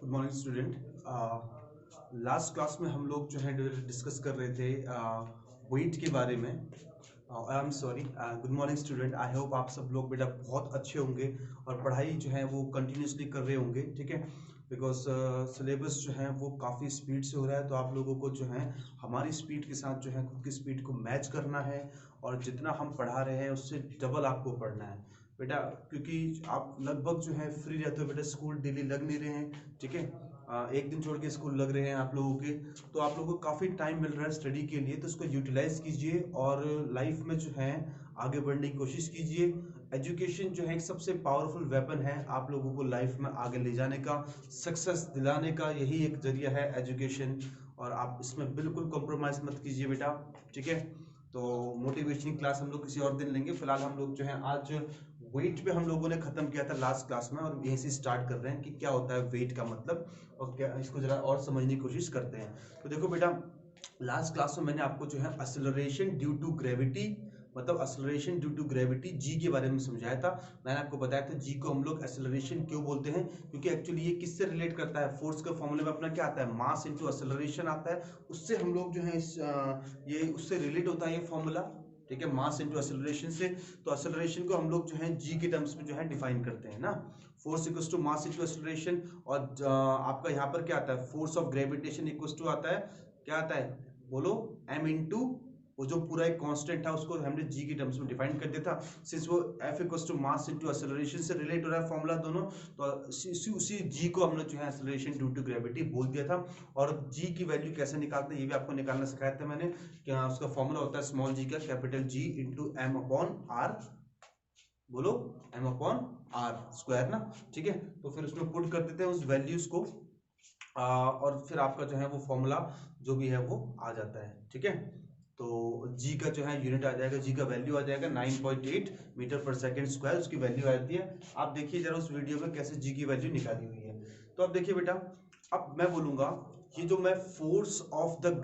Good morning student. Last class में हम लोग जो है डिस्कस कर रहे थे वेट के बारे में। I am sorry. Good morning student, I hope आप सब लोग बेटा बहुत अच्छे होंगे और पढ़ाई जो है वो कंटिन्यूसली कर रहे होंगे, ठीक है। बिकॉज सिलेबस जो है वो काफ़ी स्पीड से हो रहा है, तो आप लोगों को जो है हमारी स्पीड के साथ जो है खुद की स्पीड को मैच करना है और जितना हम पढ़ा रहे हैं उससे डबल आपको पढ़ना है बेटा, क्योंकि आप लगभग जो है फ्री रहते हो बेटा, स्कूल डेली लग नहीं रहे हैं, ठीक है। एक दिन छोड़ के स्कूल लग रहे हैं आप लोगों के, तो आप लोगों को काफ़ी टाइम मिल रहा है स्टडी के लिए, तो इसको यूटिलाइज कीजिए और लाइफ में जो है आगे बढ़ने की कोशिश कीजिए। एजुकेशन जो है एक सबसे पावरफुल वेपन है आप लोगों को लाइफ में आगे ले जाने का, सक्सेस दिलाने का, यही एक जरिया है एजुकेशन, और आप इसमें बिल्कुल कॉम्प्रोमाइज़ मत कीजिए बेटा, ठीक है। तो मोटिवेशनल क्लास हम लोग किसी और दिन लेंगे, फिलहाल हम लोग जो है आज वेट पे हम लोगों ने खत्म किया था लास्ट क्लास में, और यहीं से स्टार्ट कर रहे हैं कि क्या होता है वेट का मतलब, और क्या इसको जरा और समझने की कोशिश करते हैं। तो देखो बेटा, लास्ट क्लास में मैंने आपको जो है एक्सेलरेशन ड्यू टू ग्रेविटी, मतलब acceleration due to gravity G के बारे में समझाया था। मैंने आपको बताया था जी को हम लोग एक्सेलरेशन क्यों बोलते हैं, क्योंकि एक्चुअली ये किससे रिलेट करता है, फोर्स के फॉर्मूले में अपना क्या आता है, मास इनटू एक्सेलरेशन आता है, उससे हम लोग जो है ये उससे रिलेट होता है ये फॉर्मूला, ठीक है, मास इनटू एक्सेलरेशन से। तो एक्सेलरेशन को हम लोग जो है जी के टर्म्स में जो है डिफाइन करते हैं ना, force equals to mass into acceleration. और आपका यहाँ पर क्या आता है, force of gravitation equals to आता है, क्या आता है बोलो, एम इनटू वो जो पूरा एक कांस्टेंट था उसको हमने जी के टर्म्स में डिफाइन कर दिया था। सिंस वो F equals to mass into acceleration से रिलेट हो रहा है फॉर्मूला दोनों, तो उसी जी को हमने जो है एक्सेलरेशन ड्यू टू ग्रेविटी बोल दिया था। और जी की वैल्यू कैसे निकालते हैं ये भी आपको निकालना सिखाया था मैंने। क्या उसका फॉर्मूला होता है स्मॉल जी का capital G into M upon R, बोलो एम अपॉन आर स्क्वायर ना, ठीक है। तो फिर उसमें पुट कर देते हैं उस वैल्यूज को, और फिर आपका जो है वो फॉर्मूला जो भी है वो आ जाता है, ठीक है। तो जी का जो है यूनिट आ जाएगा, जी का वैल्यू आ जाएगा 9.8 मीटर पर सेकंड स्क्वायर, उसकी वैल्यू आती है। आप देखिए जरा उस वीडियो में कैसे जी की वैल्यू निकाली हुई है। तो अब देखिए बेटा, अब मैं बोलूंगा ये जो मैं फोर्स ऑफ द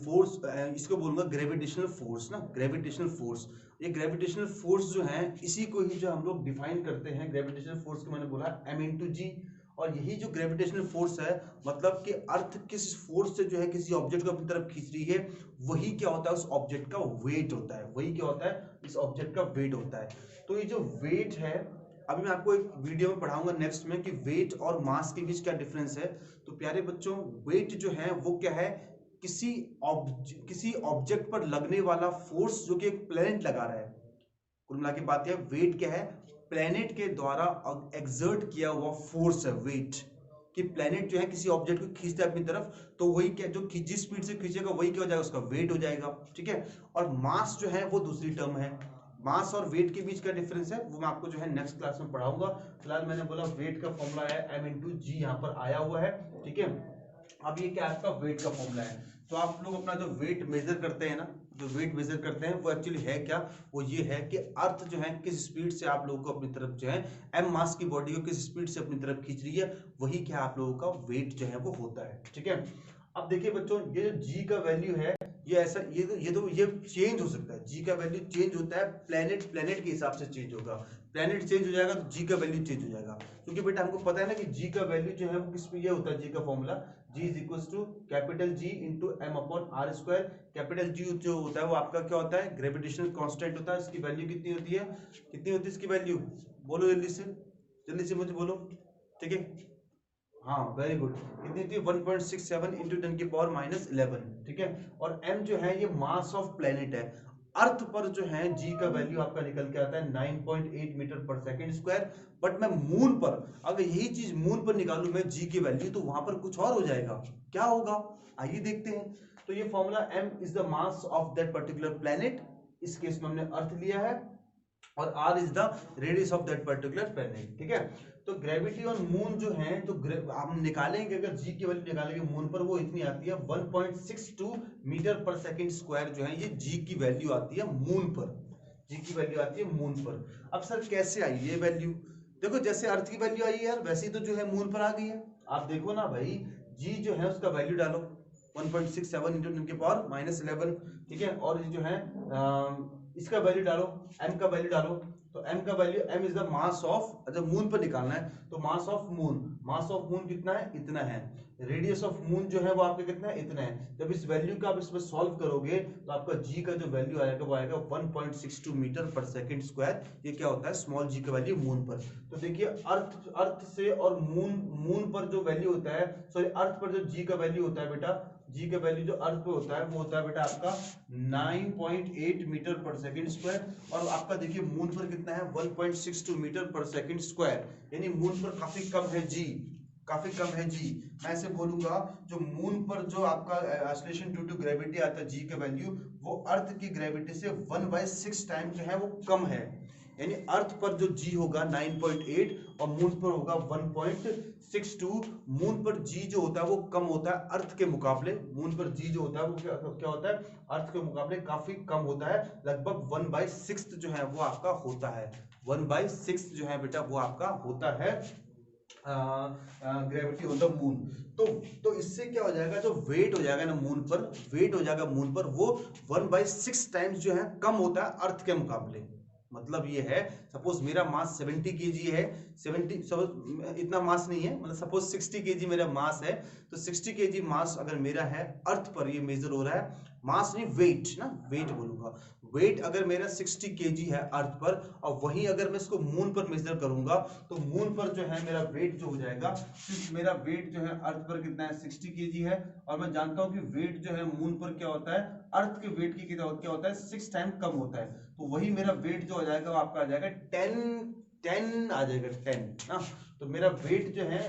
फोर्स, इसको बोलूंगा ग्रेविटेशनल फोर्स ना, ग्रेविटेशनल फोर्स। ये ग्रेविटेशनल फोर्स जो है इसी को ही जो हम लोग डिफाइन करते हैं, ग्रेविटेशनल फोर्स को मैंने बोला एम इंटू जी। और यही जो ग्रेविटेशनल फोर्स है, मतलब कि अर्थ किस फोर्स से जो है किसी ऑब्जेक्ट को अपनी तरफ खींच रही है, वही क्या होता है उस ऑब्जेक्ट का वेट होता है, वही क्या होता है इस ऑब्जेक्ट का वेट होता है। तो ये जो वेट है, अभी मैं आपको एक वीडियो में पढ़ाऊंगा नेक्स्ट में कि वेट और मास के बीच क्या डिफरेंस है। तो प्यारे बच्चों, वेट जो है वो क्या है, किसी ऑब्जेक्ट पर लगने वाला फोर्स जो कि एक प्लेनेट लगा रहा है। कुल मिला के बात है, वेट क्या है, प्लेनेट के द्वारा एक्सर्ट किया हुआ फोर्स है वेट, कि प्लेनेट जो है किसी ऑब्जेक्ट को खींचता है अपनी तरफ, तो वही क्या जो जिस स्पीड से खींचेगा वही क्या हो जाएगा, उसका वेट हो जाएगा, ठीक है। और मास जो है वो दूसरी टर्म है। मास और वेट के बीच का डिफरेंस है वो मैं आपको जो है नेक्स्ट क्लास में पढ़ाऊंगा। फिलहाल मैंने बोला वेट का फॉर्मूला है एम इंटू जी, यहाँ पर आया हुआ है, ठीक है। अब ये क्या आपका वेट का फॉर्मूला है। तो आप लोग अपना जो वेट मेजर करते हैं ना, जो वेट मेजर करते हैं वो एक्चुअली है क्या, वो ये है कि अर्थ जो है किस स्पीड से आप लोगों को अपनी तरफ जो है, एम मास की बॉडी को किस स्पीड से अपनी तरफ खींच रही है, वही क्या आप लोगों का वेट जो है वो होता है, ठीक है। अब देखिए बच्चों, ये जो जी का वैल्यू है, ये ऐसा ये चेंज हो सकता है, जी का वैल्यू चेंज होता है, प्लेनेट के हिसाब से चेंज होगा। प्लेनेट चेंज हो जाएगा तो जी का वैल्यू चेंज हो जाएगा, क्योंकि बेटा हमको पता है ना कि जी का वैल्यू जो है वो किस पे ये होता है, जी का formula G is equal to capital G into M upon R square. Capital G जो होता है वो आपका क्या होता है, ग्रेविटेशनल कांस्टेंट होता है, इसकी वैल्यू कितनी होती है, कितनी होती है इसकी वैल्यू, बोलो जल्दी से मुझे बोलो, ठीक है। हाँ वेरी गुड, कितनी थी 1.67 इंटू 10 की पावर माइनस 11, ठीक है। और m जो है ये मास ऑफ प्लेनेट है। अर्थ पर जो है g का वैल्यू आपका निकल के आता है 9.8 मीटर पर सेकंड स्क्वायर। बट मैं मून पर, अगर यही चीज मून पर निकालूं मैं g की वैल्यू, तो वहां पर कुछ और हो जाएगा, क्या होगा आइए देखते हैं। तो ये formula m is the mass of that particular planet, इस केस में हमने अर्थ लिया है, और r is the radius of that particular planet, ठीक है। तो ग्रेविटी ऑन मून जो है, तो हम निकालेंगे, अगर g की वैल्यू निकालेंगे मून पर, वो इतनी आती है 1.62 मीटर पर सेकंड स्क्वायर, जो है ये g की वैल्यू आती है मून पर, g की वैल्यू आती है मून पर। अब सर कैसे आई ये वैल्यू, देखो जैसे अर्थ की वैल्यू आई है यार, वैसे ही तो जो है मून पर आ गई है। आप देखो ना भाई, g जो है उसका वैल्यू डालो 1.67 इंटू 10 की पावर माइनस 11, ठीक है। और ये जो है इसका वैल्यू डालो, m का वैल्यू डालो, तो m का value, m is the mass of, जब मून पर निकालना है तो मास ऑफ मून कितना है, इतना है। रेडियस ऑफ मून जो है वो आपका कितना है, इतना है। जब इस वैल्यू का आप इसमें सॉल्व करोगे तो आपका g का जो वैल्यू आएगा वो आएगा 1.62 मीटर पर सेकंड स्क्वायर। ये क्या होता है, स्मॉल g का वैल्यू मून पर। तो देखिए अर्थ से और मून पर जो वैल्यू होता है, सॉरी अर्थ पर जो g का वैल्यू होता है बेटा, जी का वैल्यू जो अर्थ पे होता है वो होता है बेटा आपका 9.8 मीटर पर सेकंड स्क्वायर। और आपका देखिए मून पर कितना है, 1.62 मीटर पर सेकंड स्क्वायर, यानी मून पर काफी कम है जी, काफी कम है जी। मैं ऐसे बोलूंगा, जो मून पर जो आपका एक्सेलरेशन ड्यू टू ग्रेविटी आता है जी का वैल्यू, वो अर्थ की ग्रेविटी से 1/6 टाइम जो है वो कम है। यानी अर्थ पर जो जी होगा 9.8 और मून पर होगा 1.62। मून पर जी जो होता है वो कम होता है अर्थ के मुकाबले। मून पर जी जो होता है वो क्या होता है, अर्थ के मुकाबले काफी कम होता है, लगभग 1/6 जो है वो आपका होता है। 1/6 जो है बेटा वो आपका होता है ग्रेविटी ऑन द मून। तो इससे क्या हो जाएगा, जो वेट हो जाएगा ना मून पर, वेट हो जाएगा मून पर, वो 1/6 टाइम्स जो है कम होता है अर्थ के मुकाबले। मतलब ये है, सपोज मेरा मास 70 kg है, 70 सपोज इतना मास नहीं है, मतलब सपोज 60 kg मेरा मास है, तो 60 kg मास अगर मेरा है अर्थ पर, ये मेजर हो रहा है, मास नहीं वेट ना, वेट बोलूंगा। वेट अगर मेरा 60 kg है अर्थ पर, और वहीं अगर मैं इसको मून पर मेजर करूंगा तो मून पर जो है मेरा वेट जो हो जाएगा, मेरा वेट जो है अर्थ पर कितना है, 60 kg है। और मैं जानता हूं कि वेट जो है मून पर क्या होता है, अर्थ के वेट की क्या होता है, 6 टाइम कम होता है। तो वही मेरा वेट जो हो जाएगा वो आपका आ जाएगा 10 आ जाएगा 10 ना। तो मेरा वेट जो है,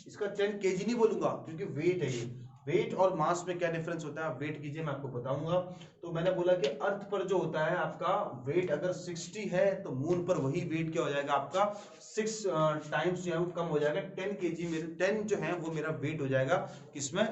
इसका 10 kg नहीं बोलूंगा क्योंकि वेट है ये। वेट और मास में क्या डिफरेंस होता है, वेट कीजिए मैं आपको बताऊंगा। तो मैंने बोला कि अर्थ पर जो होता है आपका वेट अगर 60 है, तो मून पर वही वेट क्या हो जाएगा आपका 6 टाइम्स जो है वो कम हो जाएगा, 10 kg मेरे 10 जो है वो मेरा वेट हो जाएगा किसमें,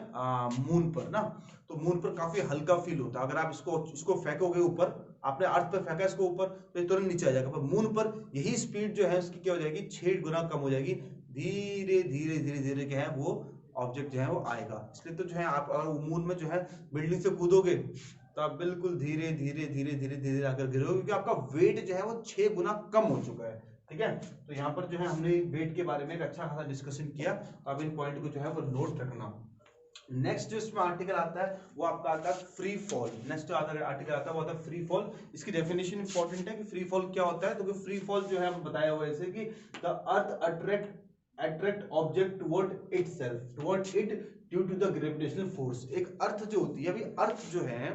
मून पर ना। तो मून पर काफी हल्का फील होता है। अगर आप इसको फेंकोगे ऊपर, आपने अर्थ पर फेंका इसको ऊपर, तो ये तुरंत नीचे आ जाएगा। पर मून पर यही स्पीड जो है उसकी क्या हो जाएगी, 6 गुना कम हो जाएगी। धीरे धीरे धीरे धीरे क्या है वो ऑब्जेक्ट जो है वो आएगा। इसलिए तो जो है आप अगर मून में जो है बिल्डिंग से कूदोगे तो आप बिल्कुल धीरे धीरे धीरे धीरे धीरे आकर गिरोगे, क्योंकि आपका वेट जो है वो 6 गुना कम हो चुका है। ठीक है, तो यहाँ पर जो है हमने वेट के बारे में एक अच्छा खासा डिस्कशन किया। तो आप इन पॉइंट को जो है वो नोट रखना। नेक्स्ट जो इसमें आर्टिकल आता है वो आपका आता है फ्री फॉल। नेक्स्ट जो आर्टिकल आता है वो आता है फ्री फॉल। इसकी डेफिनेशन इंपॉर्टेंट है कि फ्री फॉल क्या होता है। तो फ्री फॉल जो है बताया हुआ है ऐसे कि the earth attract object toward it due to the gravitational force. एक अर्थ जो होती है, अभी अर्थ जो है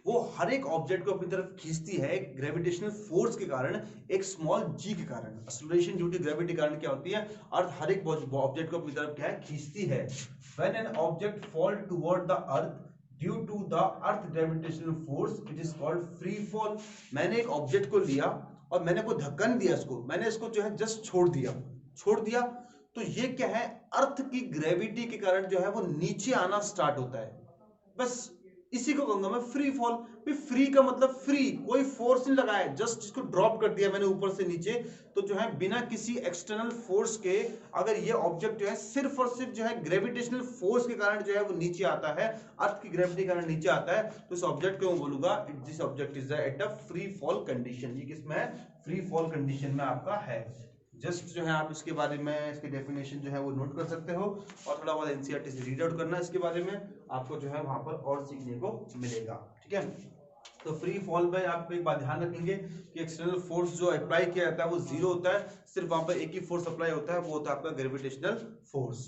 वो हर एक ऑब्जेक्ट को अपनी तरफ खींचती है ग्रेविटेशनल फोर्स के कारण, एक स्मॉल जी के कारण। एक्सेलरेशन ड्यू टू ग्रेविटी के कारण क्या होती है, अर्थ हर एक ऑब्जेक्ट को अपनी तरफ क्या है, खींचती है। When an object fall toward the earth due to the earth gravitational force, it is called free fall। मैंने एक ऑब्जेक्ट को लिया और मैंने कोई धक्का नहीं दिया इसको, मैंने इसको जो है जस्ट छोड़ दिया। तो ये क्या है, अर्थ की ग्रेविटी के कारण जो है वो नीचे आना स्टार्ट होता है। बस इसी को कहूंगा मैं फ्री फॉल। फ्री का मतलब फ्री, कोई फोर्स नहीं लगाया, जस्ट इसको ड्रॉप कर दिया मैंने ऊपर से नीचे। तो जो है बिना किसी एक्सटर्नल फोर्स के अगर ये ऑब्जेक्ट जो है सिर्फ और सिर्फ जो है ग्रेविटेशनल फोर्स के कारण जो है वो नीचे आता है, अर्थ की ग्रेविटी के कारण नीचे आता है, तो इस ऑब्जेक्ट को मैं बोलूंगा this object is at a free fall condition. ये किसमें है, फ्री फॉल कंडीशन में आपका है। जस्ट जो है आप इसके बारे में, इसकी डेफिनेशन जो है वो नोट कर सकते हो और थोड़ा बहुत एनसीईआरटी से रीड आउट करना इसके बारे में, आपको जो है वहां पर और सीखने को मिलेगा। ठीक है, तो फ्री फॉल में आप एक बात ध्यान रखेंगे कि एक्सटर्नल फोर्स जो अप्लाई किया जाता है वो जीरो होता है, सिर्फ वहां पर एक ही फोर्स अप्लाई होता है, वो होता है आपका ग्रेविटेशनल फोर्स।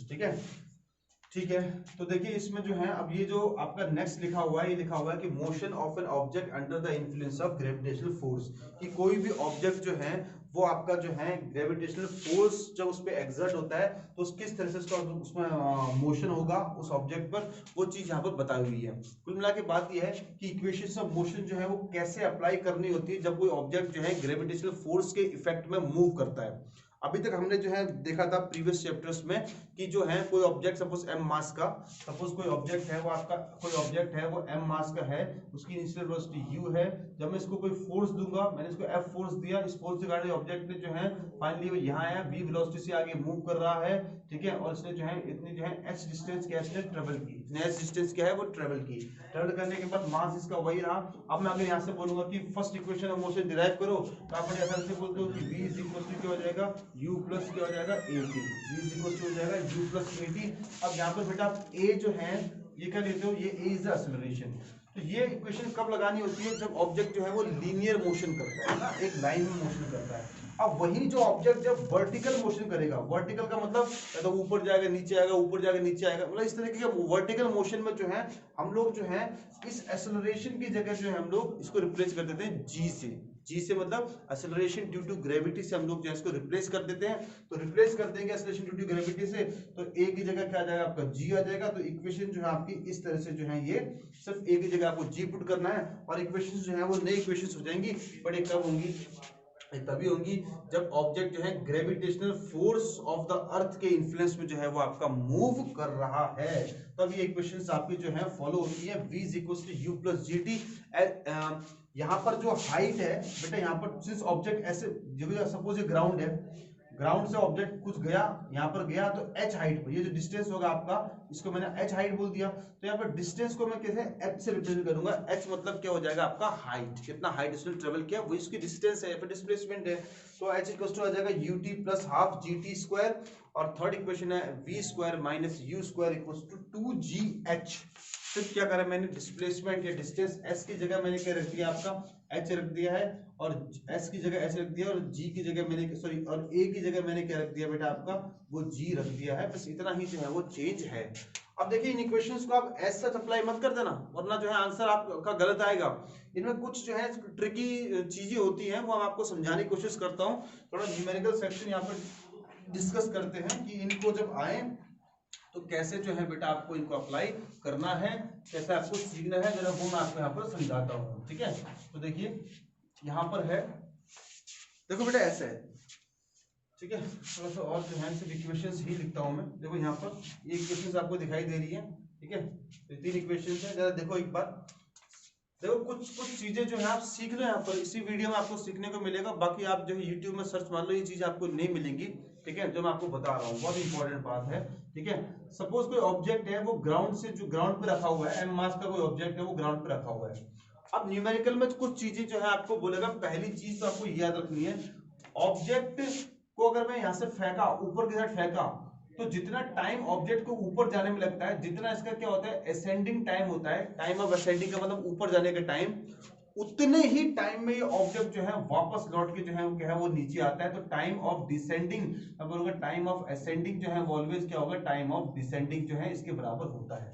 ठीक है, तो देखिए इसमें जो है अब ये जो आपका नेक्स्ट लिखा हुआ है, ये लिखा हुआ है कि motion of an object under the influence of gravitational force. कि कोई भी ऑब्जेक्ट जो है वो आपका जो है ग्रेविटेशनल फोर्स जब उस पर एग्जर्ट होता है तो किस तरह से उसमें मोशन होगा उस ऑब्जेक्ट पर, वो चीज यहाँ पर बताई हुई है। कुल मिला के बात यह है कि इक्वेशंस ऑफ मोशन जो है वो कैसे अप्लाई करनी होती है जब कोई ऑब्जेक्ट जो है ग्रेविटेशनल फोर्स के इफेक्ट में मूव करता है। अभी तक हमने जो है देखा था प्रीवियस चैप्टर्स में कि जो है कोई ऑब्जेक्ट सपोज एम मास का, सपोज कोई ऑब्जेक्ट है वो आपका, कोई ऑब्जेक्ट है वो एम मास का है, उसकी इनिशियल वेलोसिटी u है। जब मैं इसको कोई फोर्स दूंगा, मैंने इसको f फोर्स दिया, इस फोर्स के कारण ऑब्जेक्ट ने जो है फाइनली वो यहाँ आया, v वेलोसिटी से आगे मूव कर रहा है, ठीक है, और इसने जो है इतनी जो है h डिस्टेंस क्या इसने ट्रेवल की, h डिस्टेंस क्या है वो ट्रेवल की। ट्रेवल करने के बाद मास इसका वही रहा। अब मैं अगर यहाँ से बोलूंगा कि first equation of motion derive करो, तो आप बड़े आसानी से बोलते हो कि v इज इक्वल टू क्या हो जाएगा, u प्लस क्या हो जाएगा at, v is equal to हो जाएगा u प्लस at। अब यहाँ पर बेटा आप a जो है ये क्या लेते हो, ये a इज द एक्सेलरेशन। तो ये इक्वेशन कब लगानी होती है, जब ऑब्जेक्ट जो है वो लीनियर मोशन करता है ना, एक लाइन में मोशन करता है। अब वही जो ऑब्जेक्ट जब वर्टिकल मोशन करेगा, वर्टिकल का मतलब तो ऊपर जाएगा नीचे आएगा, ऊपर जाएगा नीचे आएगा, मतलब इस तरीके के वर्टिकल मोशन में जो है हम लोग जो है इस एक्सेलरेशन की जगह जो है हम लोग इसको रिप्लेस कर देते हैं जी से। जी से मतलब एक्सेलरेशन ड्यू टू ग्रेविटी से हम लोग जो है इसको रिप्लेस कर देते हैं। तो रिप्लेस कर देंगे एक्सेलरेशन ड्यू टू ग्रेविटी से, तो ए की जगह क्या आ जाएगा आपका जी आ जाएगा। तो इक्वेशन जो है आपकी इस तरह से जो है ये सिर्फ ए की जगह आपको जी पुट करना है, और इक्वेशन जो है वो नई इक्वेशन हो जाएंगी। बट ये कब होंगी, तभी होंगी जब ऑब्जेक्ट जो है gravitational force of the earth के इन्फ्लुएंस में जो है वो आपका मूव कर रहा है, तब ये इक्वेशंस आपकी जो है फॉलो होती है। v is equal to u plus g t. यहाँ पर जो हाइट है बेटा, यहाँ पर सिंस ऑब्जेक्ट ऐसे सपोज ये ग्राउंड है, ग्राउंड से ऑब्जेक्ट कुछ गया, यहाँ पर गया, तो h हाइट पर ये जो डिस्टेंस होगा आपका, इसको मैंने h हाइट बोल दिया। तो यहाँ पर डिस्टेंस को मैं कैसे h से रिप्रेजेंट करूंगा, h मतलब क्या हो जाएगा आपका हाइट, कितना हाइट इसने ट्रेवल किया वो इसकी डिस्टेंस है, फिर डिस्प्लेसमेंट है। तो h इक्वल टू आ जाएगा ut plus half gt square, और थर्ड इक्वेशन है v square minus u square equal to 2gh। फिर क्या करा मैंने, डिस्प्लेसमेंट या डिस्टेंस s की जगह मैंने क्या रख दिया आपका h रख दिया है, और s की जगह s रख दिया, और g की जगह मैंने सॉरी और a की जगह मैंने क्या रख दिया बेटा आपका वो g रख दिया है। बस इतना ही जो है वो चेंज है। अब देखिए इन इक्वेशंस को आप ऐसा अप्लाई मत कर देना, वरना जो है आंसर आपका गलत आएगा। इनमें कुछ जो है ट्रिकी चीजें होती हैं, वो हम आपको समझाने की कोशिश करता हूँ। थोड़ा न्यूमेरिकल सेक्शन यहाँ पर डिस्कस करते हैं कि इनको जब आए तो कैसे जो है बेटा आपको इनको अप्लाई करना है, कैसे आपको सीखना है, जरा वो मैं आपको यहाँ पर समझाता हूँ, ठीक है। तो देखिए यहाँ पर है, देखो बेटा ऐसा है, ठीक है, थोड़ा सा और जो है सिर्फ इक्वेशंस ही लिखता हूँ मैं। देखो यहाँ पर ये इक्वेशंस आपको दिखाई दे रही है, ठीक है, तो 3 इक्वेशंस है। जरा देखो एक बार, देखो कुछ चीजें जो है आप सीख लो यहाँ पर, इसी वीडियो में आपको सीखने को मिलेगा। बाकी आप जो है यूट्यूब में सर्च मार लो, ये चीज आपको नहीं मिलेंगी, ठीक है, जो मैं आपको बता रहा हूँ बहुत इंपॉर्टेंट बात है, ठीक है। सपोज कोई ऑब्जेक्ट है वो ग्राउंड से, जो ग्राउंड पे रखा हुआ है, एम मास का कोई ऑब्जेक्ट है वो ग्राउंड पे रखा हुआ है। अब न्यूमेरिकल में कुछ चीजें जो है आपको बोलेगा, पहली चीज तो आपको याद रखनी है, ऑब्जेक्ट को अगर मैं यहाँ से फेंका, ऊपर की साइड फेंका, तो जितना टाइम ऑब्जेक्ट को ऊपर जाने में लगता है, जितना इसका क्या होता है असेंडिंग टाइम होता है, टाइम ऑफ असेंडिंग का मतलब ऊपर जाने का टाइम, उतने ही टाइम में ये ऑब्जेक्ट जो है वापस लौट के जो है वो क्या है वो नीचे आता है। तो टाइम ऑफ डिसेंडिंग, अब बोलूंगा टाइम ऑफ असेंडिंग जो है वो ऑलवेज क्या होगा, टाइम ऑफ डिसेंडिंग जो है इसके बराबर होता है।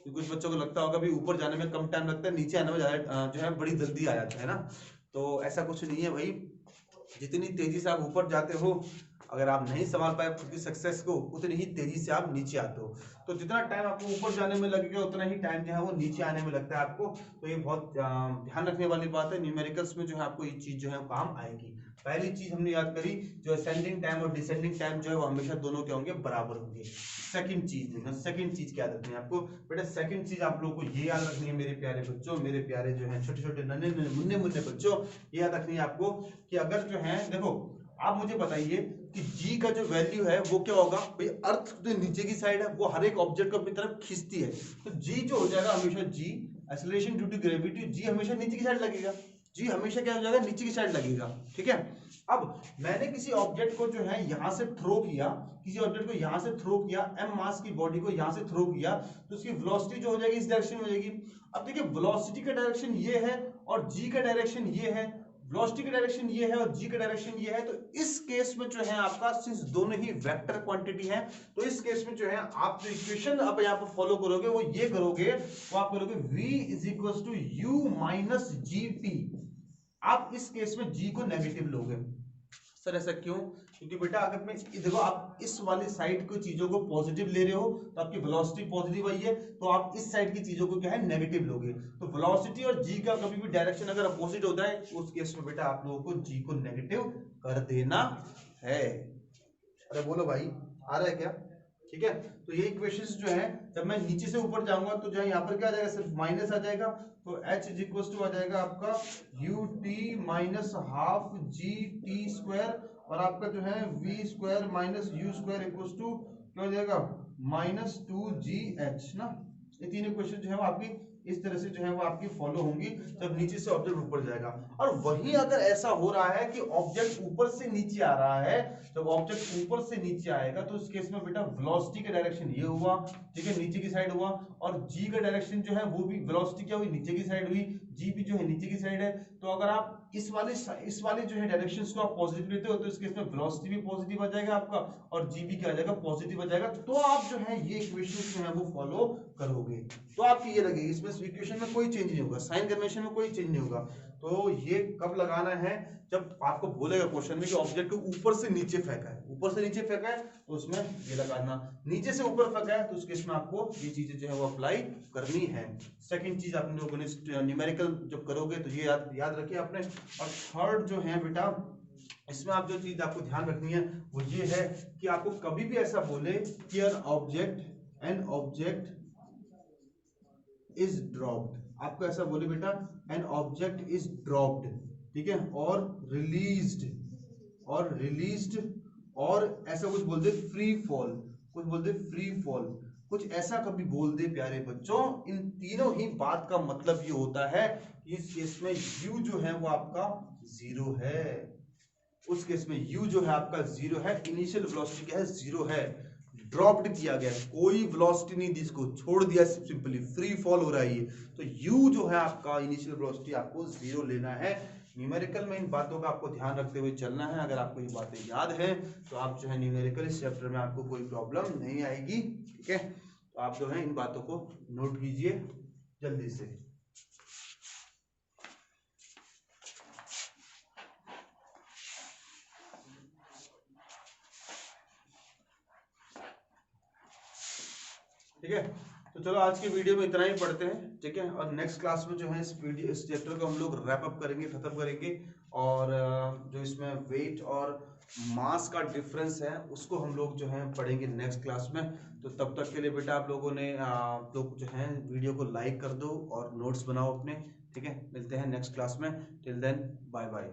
तो कुछ बच्चों को लगता होगा भी ऊपर जाने में कम टाइम लगता है, नीचे आने में ज्यादा जो है बड़ी जल्दी आ जाता है ना, तो ऐसा कुछ नहीं है भाई। जितनी तेजी से आप ऊपर जाते हो, अगर आप नहीं संभाल पाए खुद की सक्सेस को, उतनी ही तेजी से आप नीचे आते हो। तो जितना टाइम आपको ऊपर जाने में लगेगा, उतना ही टाइम जो है वो नीचे आने में लगता है आपको। तो ये बहुत ध्यान रखने वाली बात है, न्यूमेरिकल्स में जो है आपको ये चीज जो है काम आएगी। पहली चीज हमने याद करी, जो असेंडिंग टाइम और डिसेंडिंग टाइम जो है वो हमेशा दोनों क्या होंगे, बराबर होंगे। सेकंड चीज देखना, सेकंड चीज क्या याद रखनी है आपको बेटा, सेकंड चीज आप लोगों को ये याद रखनी है मेरे प्यारे बच्चों, मेरे प्यारे जो है छोटे छोटे नन्हे मुन्ने मुन्ने बच्चों, ये याद रखनी है आपको कि अगर जो है देखो, आप मुझे बताइए कि g का जो वैल्यू है वो क्या होगा भाई, अर्थ जो नीचे की साइड है वो हर एक ऑब्जेक्ट को अपनी तरफ खींचती है, तो g जो हो जाएगा हमेशा g acceleration due to gravity, g हमेशा नीचे की साइड लगेगा, g हमेशा क्या हो जाएगा, नीचे की साइड लगेगा, ठीक है। अब मैंने किसी ऑब्जेक्ट को जो है यहां से थ्रो किया, किसी ऑब्जेक्ट को यहां से थ्रो किया, m मास की बॉडी को यहां से थ्रो किया, तो उसकी वेलोसिटी जो हो जाएगी इस डायरेक्शन में हो जाएगी। अब देखिए वेलोसिटी का डायरेक्शन ये है और g का डायरेक्शन ये है, वेलोसिटी का डायरेक्शन ये है और g का डायरेक्शन ये है। तो इस केस में जो है आपका, सिंस दोनों ही वेक्टर क्वांटिटी है, तो इस केस में जो है आप जो इक्वेशन अब यहाँ पर फॉलो करोगे वो ये करोगे, वो आप करोगे v is equal to u minus gt। आप इस केस में g को नेगेटिव लोगे। सर ऐसा क्यों? क्योंकि बेटा अगर मैं देखो, आप इस वाली साइड की चीजों को पॉजिटिव ले रहे हो तो आपकी वेलोसिटी पॉजिटिव आई है, तो आप इस साइड की चीजों को क्या है, नेगेटिव लोगे। तो वेलोसिटी और जी का कभी भी डायरेक्शन अगर अपोजिट होता है, उस केस में बेटा आप लोगों को जी को नेगेटिव कर देना है। अरे बोलो भाई, आ रहा है क्या? ठीक है, तो ये इक्वेशंस जो है जब मैं नीचे से ऊपर जाऊंगा तो जो है यहाँ पर क्या आ जाएगा, सिर्फ माइनस आ जाएगा। तो h इज इक्वल टू आ जाएगा आपका ut minus half g t square, और आपका जो है v square minus u square equal to क्या हो जाएगा, माइनस टू जी एच ना। ये तीन इक्वेशन जो है वो आपकी इस तरह से जो है वो आपकी फॉलो होंगी जब नीचे से ऑब्जेक्ट ऊपर जाएगा। और वही अगर ऐसा हो रहा है कि ऑब्जेक्ट ऊपर से नीचे आ रहा है, जब ऑब्जेक्ट ऊपर से नीचे आएगा तो उस केस में बेटा वेलोसिटी का डायरेक्शन ये हुआ, ठीक है, नीचे की साइड हुआ, और जी का डायरेक्शन जो है वो भी, वेलोसिटी क्या हुई, नीचे की साइड हुई, जी भी जो है नीचे की साइड है। तो अगर आप इस वाले जो है डायरेक्शंस को आप पॉजिटिव लेते हो तो इस केस में वेलोसिटी भी पॉजिटिव आ जाएगा आपका, और जी भी क्या आ जाएगा, पॉजिटिव आ जाएगा। तो आप जो है ये इक्वेशंस जो है वो फॉलो करोगे तो आपकी ये लगेगी, इसमें इक्वेशन में कोई चेंज नहीं होगा, साइन कन्वेंशन में कोई चेंज नहीं होगा। तो ये कब लगाना है, जब आपको बोलेगा क्वेश्चन में कि ऑब्जेक्ट को ऊपर से नीचे फेंका है, ऊपर से नीचे फेंका है तो उसमें ये लगाना, नीचे से ऊपर फेंका है तो उस केस में आपको ये चीजें जो है वो अप्लाई करनी है। सेकंड चीज आप लोगों ने न्यूमेरिकल जब करोगे तो ये याद रखिए आपने। और थर्ड जो है बेटा, इसमें आप जो चीज आपको ध्यान रखनी है वो ये है कि आपको कभी भी ऐसा बोले कि एन ऑब्जेक्ट इज ड्रॉप्ड, आपको ऐसा बोले बेटा एन ऑब्जेक्ट इज ड्रॉप्ड, ठीक है, और रिलीज्ड और ऐसा कुछ बोल दे फ्री फॉल, कुछ बोल दे फ्री फॉल, कुछ ऐसा कभी बोल दे प्यारे बच्चों, इन तीनों ही बात का मतलब ये होता है कि इस केस में u जो है वो आपका जीरो है, उस केस में u जो है आपका जीरो है, इनिशियल वेलोसिटी क्या है, जीरो है, ड्रॉप्ड किया गया, कोई वेलोसिटी नहीं दी, इसको छोड़ दिया, सिंपली फ्री फॉल हो रहा है ये। तो u जो है आपका इनिशियल वेलोसिटी आपको जीरो लेना है। न्यूमेरिकल में इन बातों का आपको ध्यान रखते हुए चलना है। अगर आपको ये बातें याद है तो आप जो है न्यूमेरिकल इस चैप्टर में आपको कोई प्रॉब्लम नहीं आएगी, ठीक है। तो आप जो है इन बातों को नोट कीजिए जल्दी से। ठीक है, तो चलो आज की वीडियो में इतना ही पढ़ते हैं, ठीक है। और नेक्स्ट क्लास में जो है इस चैप्टर को हम लोग रैप अप करेंगे, खत्म करेंगे, और जो इसमें वेट और मास का डिफरेंस है उसको हम लोग जो है पढ़ेंगे नेक्स्ट क्लास में। तो तब तक के लिए बेटा आप लोगों ने लोग जो है वीडियो को लाइक कर दो और नोट्स बनाओ अपने, ठीक है। मिलते हैं नेक्स्ट क्लास में, टिल देन बाय बाय।